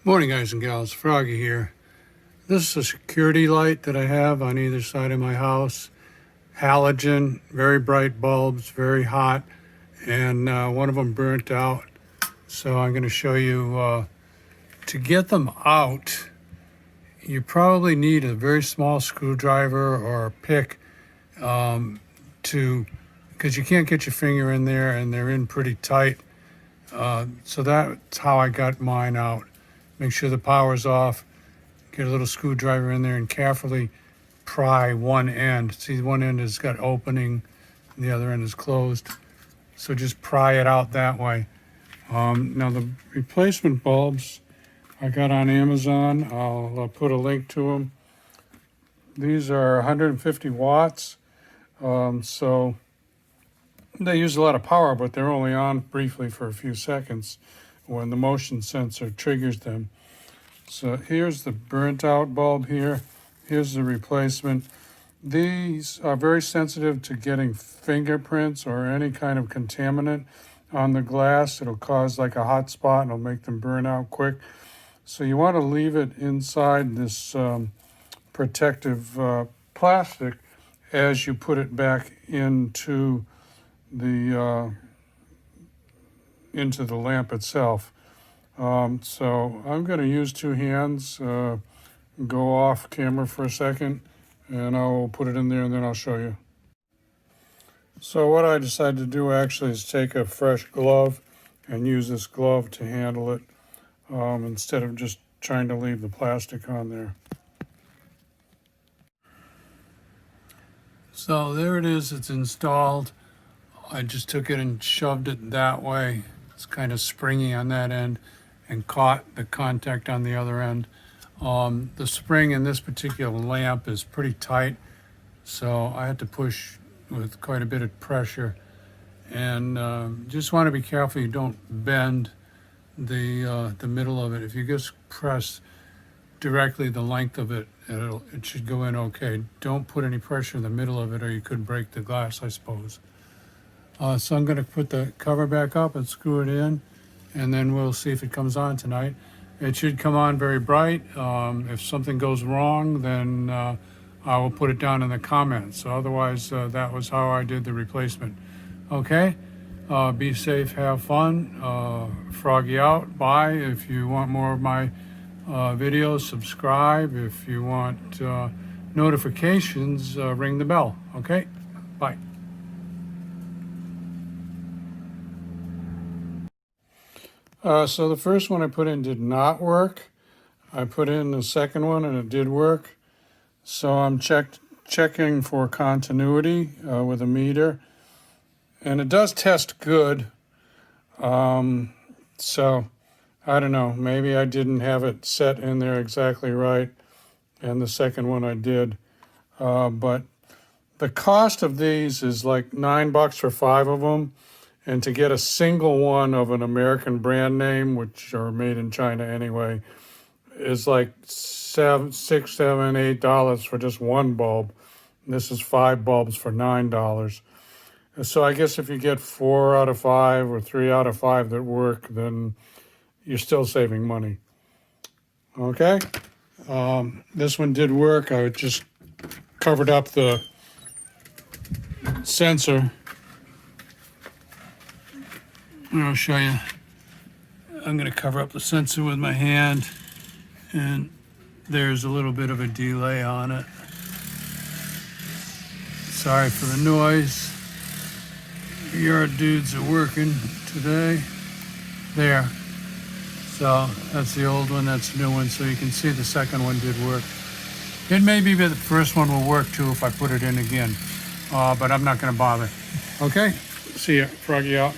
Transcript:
Morning, guys and gals. Froggy here. This is a security light that I have on either side of my house. Halogen, very bright bulbs, very hot, and one of them burnt out. So I'm going to show you to get them out. You probably need a very small screwdriver or a pick because you can't get your finger in there and they're in pretty tight. So that's how I got mine out. Make sure the power's off, get a little screwdriver in there and carefully pry one end. See, one end has got opening and the other end is closed. So just pry it out that way. Now the replacement bulbs I got on Amazon, I'll put a link to them. These are 150 watts. So they use a lot of power, but they're only on briefly for a few seconds when the motion sensor triggers them. So here's the burnt out bulb here. Here's the replacement. These are very sensitive to getting fingerprints or any kind of contaminant on the glass. It'll cause like a hot spot and it'll make them burn out quick. So you want to leave it inside this protective plastic as you put it back into the lamp itself. So I'm going to use two hands, go off camera for a second, and I'll put it in there and then I'll show you. So what I decided to do actually is take a fresh glove and use this glove to handle it instead of just trying to leave the plastic on there. So there it is, it's installed. I just took it and shoved it that way. It's kind of springy on that end and caught the contact on the other end. The spring in this particular lamp is pretty tight, so I had to push with quite a bit of pressure. And just want to be careful you don't bend the middle of it. If you just press directly the length of it, it should go in okay. Don't put any pressure in the middle of it or you could break the glass, I suppose. So I'm going to put the cover back up and screw it in, and then we'll see if it comes on tonight. It should come on very bright. If something goes wrong, then I will put it down in the comments. So otherwise, that was how I did the replacement. Okay, be safe, have fun. Froggy out. Bye. If you want more of my videos, subscribe. If you want notifications, ring the bell. Okay, bye. So the first one I put in did not work. I put in the second one and it did work. So I'm checking for continuity with a meter. And it does test good. So I don't know, maybe I didn't have it set in there exactly right. And the second one I did. But the cost of these is like $9 for 5 of them. And to get a single one of an American brand name, which are made in China anyway, is like $6, $7, $8 for just one bulb. And this is 5 bulbs for $9. So I guess if you get 4 out of 5 or 3 out of 5 that work, then you're still saving money. Okay? This one did work. I just covered up the sensor. I'll show you. I'm going to cover up the sensor with my hand, and there's a little bit of a delay on it. Sorry for the noise. The yard dudes are working today. There. So that's the old one, that's the new one. So you can see the second one did work. It may be that the first one will work too if I put it in again, but I'm not going to bother. Okay? See ya. Froggy out.